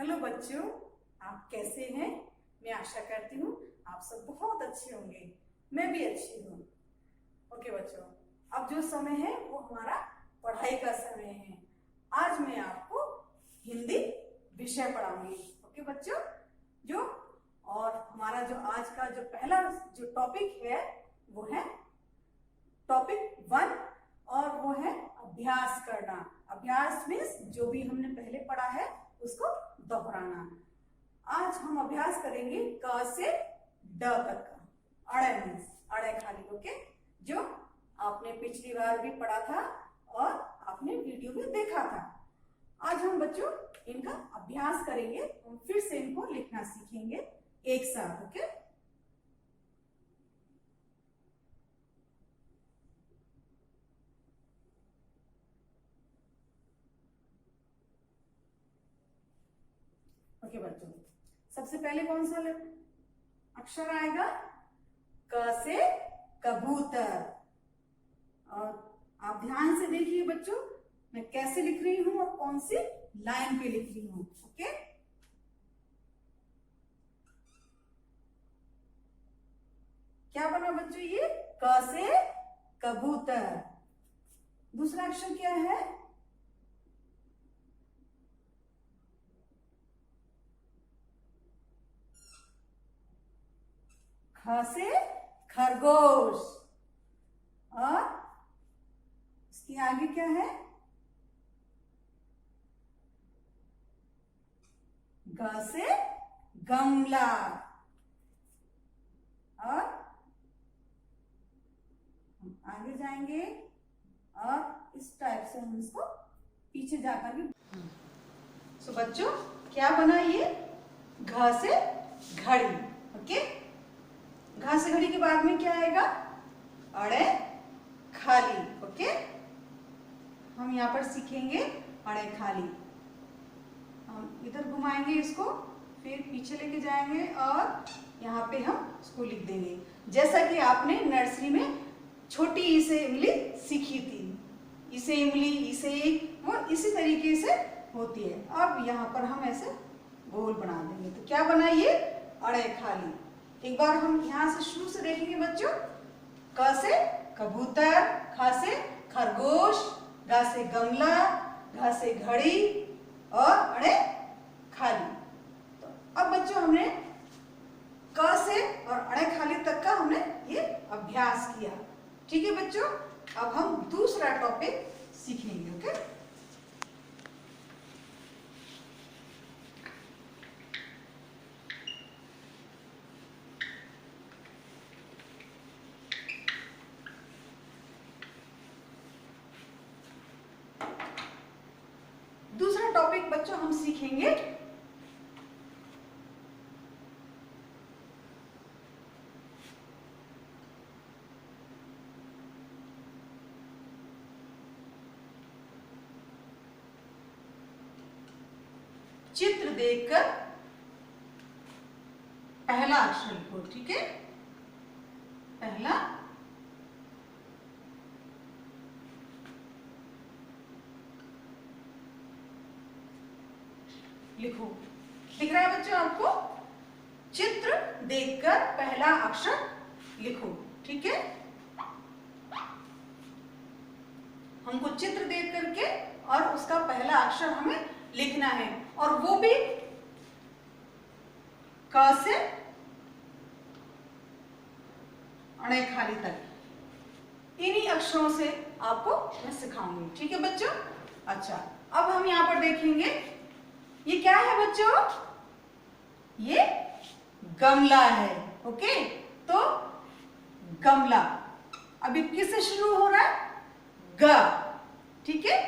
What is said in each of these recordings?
Hello बच्चों, आप कैसे हैं? मैं आशा करती हूँ आप सब बहुत अच्छे होंगे। मैं भी अच्छी हूँ। ओके बच्चों, अब जो समय है वो हमारा पढ़ाई का समय है। आज मैं आपको हिंदी विषय पढ़ाऊंगी। ओके बच्चों, जो और हमारा जो आज का जो पहला जो टॉपिक है वो है टॉपिक 1 और वो है अभ्यास करना। अभ्यास मीन्स जो भी हमने पहले पढ़ा है उसको दोहराना। आज हम अभ्यास करेंगे क से ड तक का। अड़े मीन्स अड़े खाली। ओके, जो आपने पिछली बार भी पढ़ा था और आपने वीडियो में देखा था। आज हम बच्चों इनका अभ्यास करेंगे, हम फिर से इनको लिखना सीखेंगे एक साथ। ओके, ओके बच्चों, सबसे पहले कौन सा अक्षर आएगा? क से कबूतर। और आप ध्यान से देखिए बच्चों, मैं कैसे लिख रही हूं और कौन सी लाइन पे लिख रही हूं। ओके, क्या बना बच्चों? ये क से कबूतर। दूसरा अक्षर क्या है? ख से खरगोश। और इसके आगे क्या है? ग से गमला। और हम आगे जाएंगे और इस टाइप से हम इसको पीछे जाकर भी। सो बच्चों, क्या बना ये? घ से घड़ी। ओके, घ से घड़ी के बाद में क्या आएगा? अड़े खाली। ओके, हम यहाँ पर सीखेंगे अड़े खाली। हम इधर घुमाएंगे इसको, फिर पीछे लेके जाएंगे और यहाँ पे हम इसको लिख देंगे, जैसा कि आपने नर्सरी में छोटी ई से इमली सीखी थी। ई से इमली, ई से एक, वो इसी तरीके से होती है। अब यहाँ पर हम ऐसे गोल बना देंगे। तो क्या बना ये? अड़े खाली। एक बार हम यहाँ से शुरू से देखेंगे बच्चों। क से कबूतर, ख से खरगोश, ग से गमला, घ से घड़ी और अड़े खाली। तो अब बच्चों हमने क से और अड़े खाली तक का हमने ये अभ्यास किया। ठीक है बच्चों, अब हम दूसरा टॉपिक सीखेंगे। ओके, दूसरा टॉपिक बच्चों हम सीखेंगे चित्र देखकर पहला अक्षर लिखो। ठीक है, पहला लिखो। दिख रहा है बच्चों आपको? चित्र देखकर पहला अक्षर लिखो। ठीक है, हमको चित्र देख करके और उसका पहला अक्षर हमें लिखना है, और वो भी क से अड़े खाली तक। इन्हीं अक्षरों से आपको मैं सिखाऊंगी। ठीक है बच्चों? अच्छा, अब हम यहाँ पर देखेंगे ये क्या है बच्चों? ये गमला है। ओके, तो गमला अभी किससे शुरू हो रहा है? ग। ठीक है,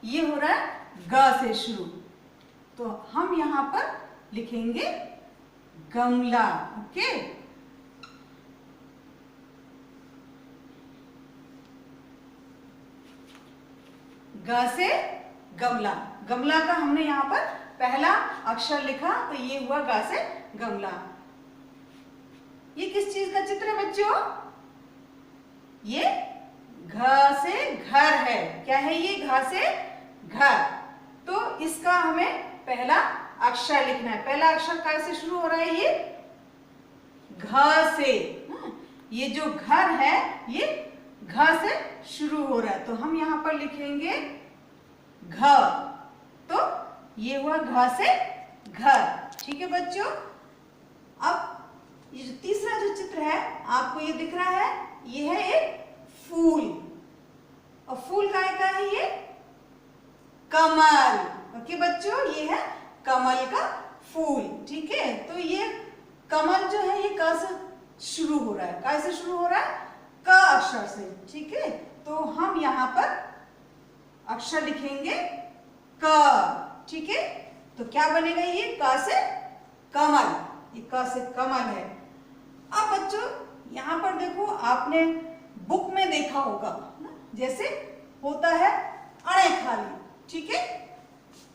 ये हो रहा है ग से शुरू। तो हम यहां पर लिखेंगे गमला। ओके, ग से गमला। गमला का हमने यहां पर पहला अक्षर लिखा, तो ये हुआ ग से गमला। ये किस चीज का चित्र है बच्चों? ये घ से घर है। क्या है ये? घ से घर। तो इसका हमें पहला अक्षर लिखना है। पहला अक्षर कैसे शुरू हो रहा है? ये घ से। ये जो घर है ये घ से शुरू हो रहा है, तो हम यहां पर लिखेंगे घ। तो ये हुआ घ से घर। ठीक है बच्चों। अब ये जो तीसरा जो चित्र है आपको ये दिख रहा है, ये है एक फूल। और फूल का है ये कमल। ओके बच्चों, ये है कमल का फूल। ठीक है, तो ये कमल जो है ये क से शुरू हो रहा है। कैसे शुरू हो रहा है? क अक्षर से। ठीक है, तो हम यहां पर अक्षर लिखेंगे क। ठीक है, तो क्या बनेगा? ये क से कमल। ये क से कमल है। अब बच्चों यहां पर देखो, आपने बुक में देखा होगा जैसे होता है अड़े खाली। ठीक है,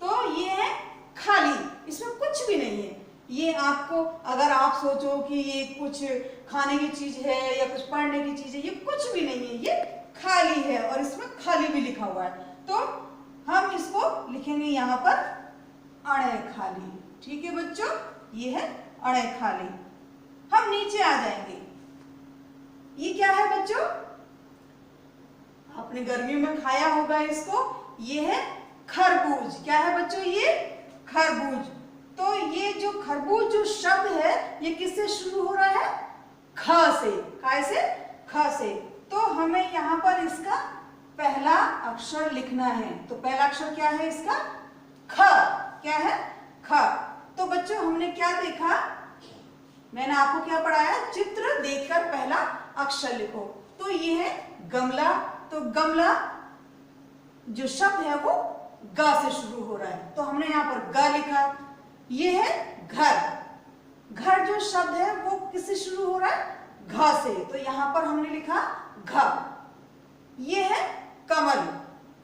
तो ये है खाली, इसमें कुछ भी नहीं है। ये आपको, अगर आप सोचो कि ये कुछ खाने की चीज है या कुछ पढ़ने की चीज है, ये कुछ भी नहीं है, ये खाली है और इसमें खाली भी लिखा हुआ है। तो हम इसको लिखेंगे यहां पर अड़े खाली। ठीक है बच्चों, ये है अड़े खाली। हम नीचे आ जाएंगे। ये क्या है बच्चों? आपने गर्मियों में खाया होगा इसको। ये है खरबूज। क्या है बच्चों? ये खरबूज। तो ये जो खरबूज जो शब्द है ये किससे शुरू हो रहा है? ख से। कैसे? ख से। तो हमें यहाँ पर इसका पहला अक्षर लिखना है। तो पहला अक्षर क्या है इसका? ख। क्या है? ख। तो बच्चों हमने क्या देखा? मैंने आपको क्या पढ़ाया? चित्र देखकर पहला अक्षर लिखो। तो ये है गमला। तो गमला जो शब्द है वो ग से शुरू हो रहा है, तो हमने यहाँ पर ग लिखा। ये है घर। घर जो शब्द है वो किससे शुरू हो रहा है? घ से, तो यहां पर हमने लिखा घ। ये है कमल।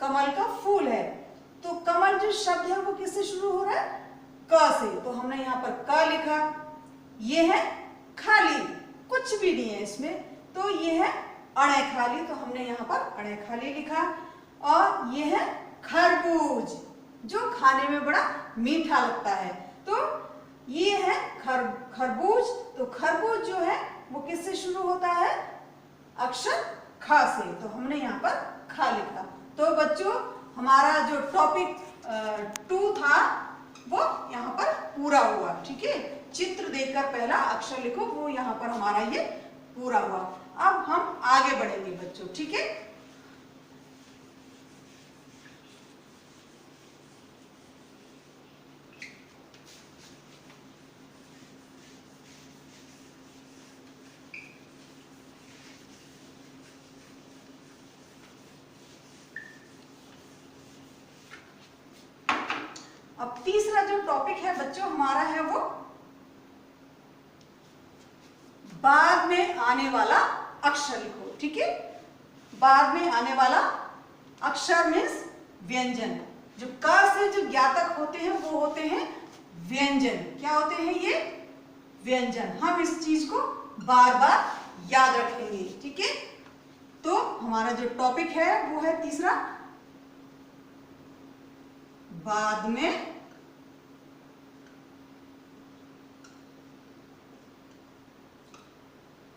कमल का फूल है, तो कमल जो शब्द है वो किससे शुरू हो रहा है? क से, तो हमने यहाँ पर क लिखा। ये है खाली, कुछ भी नहीं है इसमें, तो ये है अड़े खाली, तो हमने यहाँ पर अड़े खाली लिखा। और ये है खरबूज, जो खाने में बड़ा मीठा लगता है। तो ये है खरबूज। तो खरबूज जो है वो किससे शुरू होता है? अक्षर ख से, तो हमने यहाँ पर ख लिखा। तो बच्चों हमारा जो टॉपिक 2 था वो यहाँ पर पूरा हुआ। ठीक है, चित्र देखकर पहला अक्षर लिखो, वो यहाँ पर हमारा ये पूरा हुआ। अब हम आगे बढ़ेंगे बच्चों। ठीक है, अब तीसरा जो टॉपिक है बच्चों हमारा है वो बाद में आने वाला अक्षर लिखो। ठीक है, बाद में आने वाला अक्षर मीन्स व्यंजन। जो क से जो ज्ञातक होते हैं वो होते हैं व्यंजन। क्या होते हैं ये? व्यंजन। हम इस चीज को बार बार याद रखेंगे। ठीक है, तो हमारा जो टॉपिक है वो है तीसरा, बाद में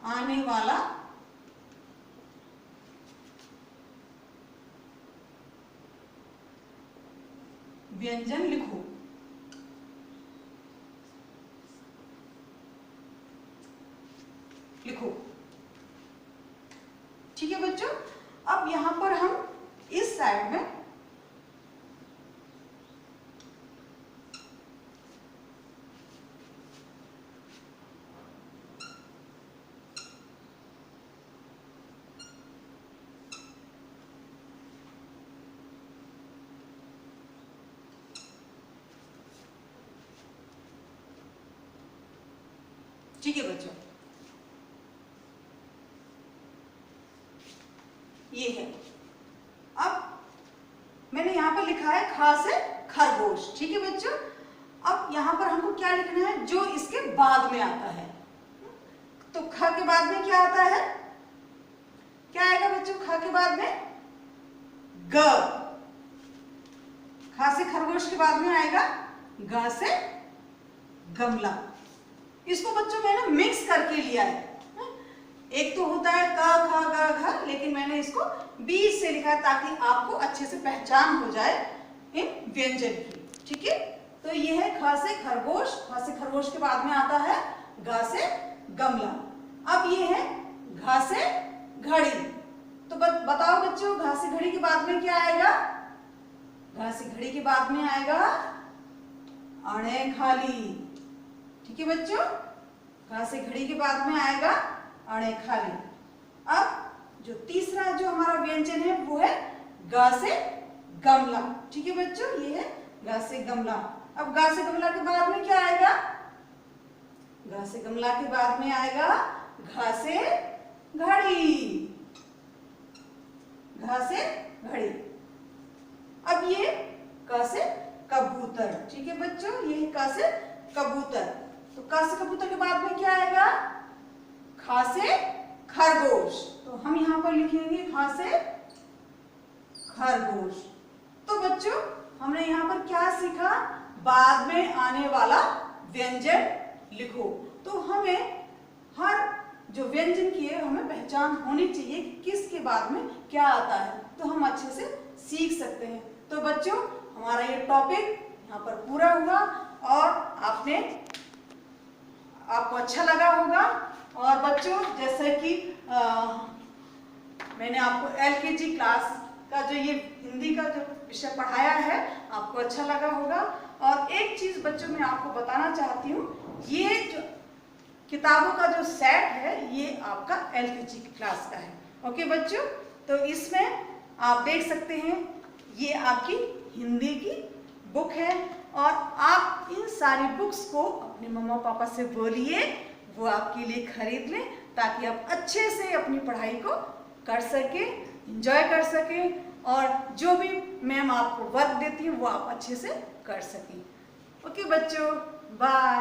आने वाला व्यंजन लिखो। लिखो। ठीक है बच्चों, अब यहां पर हम इस साइड में ठीक है बच्चों, ये है। अब मैंने यहां पर लिखा है ख से खरगोश। ठीक है बच्चों, अब यहां पर हमको क्या लिखना है? जो इसके बाद में आता है। तो ख के बाद में क्या आता है? क्या आएगा बच्चों ख के बाद में? ग। ख से खरगोश के बाद में आएगा ग से गमला। इसको बच्चों मैंने मिक्स करके लिया है। एक तो होता है क ख ग घ, लेकिन मैंने इसको बीच से लिखा है ताकि आपको अच्छे से पहचान हो जाए इन व्यंजन की। ठीक है, तो ये है ख से खरगोश, ख से खरगोश के बाद में आता है ग से गमला। अब ये है घ से घड़ी। तो बताओ बच्चों, घ से घड़ी के बाद में क्या आएगा? घ से घड़ी के बाद में आएगा अणे खाली। ठीक है बच्चों, घ से घड़ी के बाद में आएगा अणे खाली। अब जो तीसरा जो हमारा व्यंजन है वो है ग से गमला। ठीक है बच्चों, ये है ग से गमला। अब ग से गमला के बाद में क्या आएगा? ग से गमला के बाद में आएगा घ से घड़ी। घ से घड़ी। अब ये क से कबूतर। ठीक है बच्चों, ये है क से कबूतर। तो क से कबूतर के बाद में क्या आएगा? ख से खरगोश। तो हम यहां पर लिखेंगे ख से खरगोश। तो बच्चों हमने यहाँ पर क्या सीखा? बाद में आने वाला व्यंजन लिखो। तो हमें हर जो व्यंजन की है हमें पहचान होनी चाहिए कि किसके बाद में क्या आता है, तो हम अच्छे से सीख सकते हैं। तो बच्चों हमारा ये टॉपिक यहाँ पर पूरा हुआ और आपको अच्छा लगा होगा। और बच्चों जैसे कि मैंने आपको LKG क्लास का जो ये हिंदी का जो विषय पढ़ाया है आपको अच्छा लगा होगा। और एक चीज बच्चों मैं आपको बताना चाहती हूँ, ये जो किताबों का जो सेट है ये आपका LKG क्लास का है। ओके बच्चों, तो इसमें आप देख सकते हैं ये आपकी हिंदी की बुक है और आप इन सारी बुक्स को अपने मम्मा पापा से बोलिए वो आपके लिए खरीद लें ताकि आप अच्छे से अपनी पढ़ाई को कर सके, एंजॉय कर सके और जो भी मैम आपको वर्क देती है वो आप अच्छे से कर सकें। ओके बच्चों, बाय।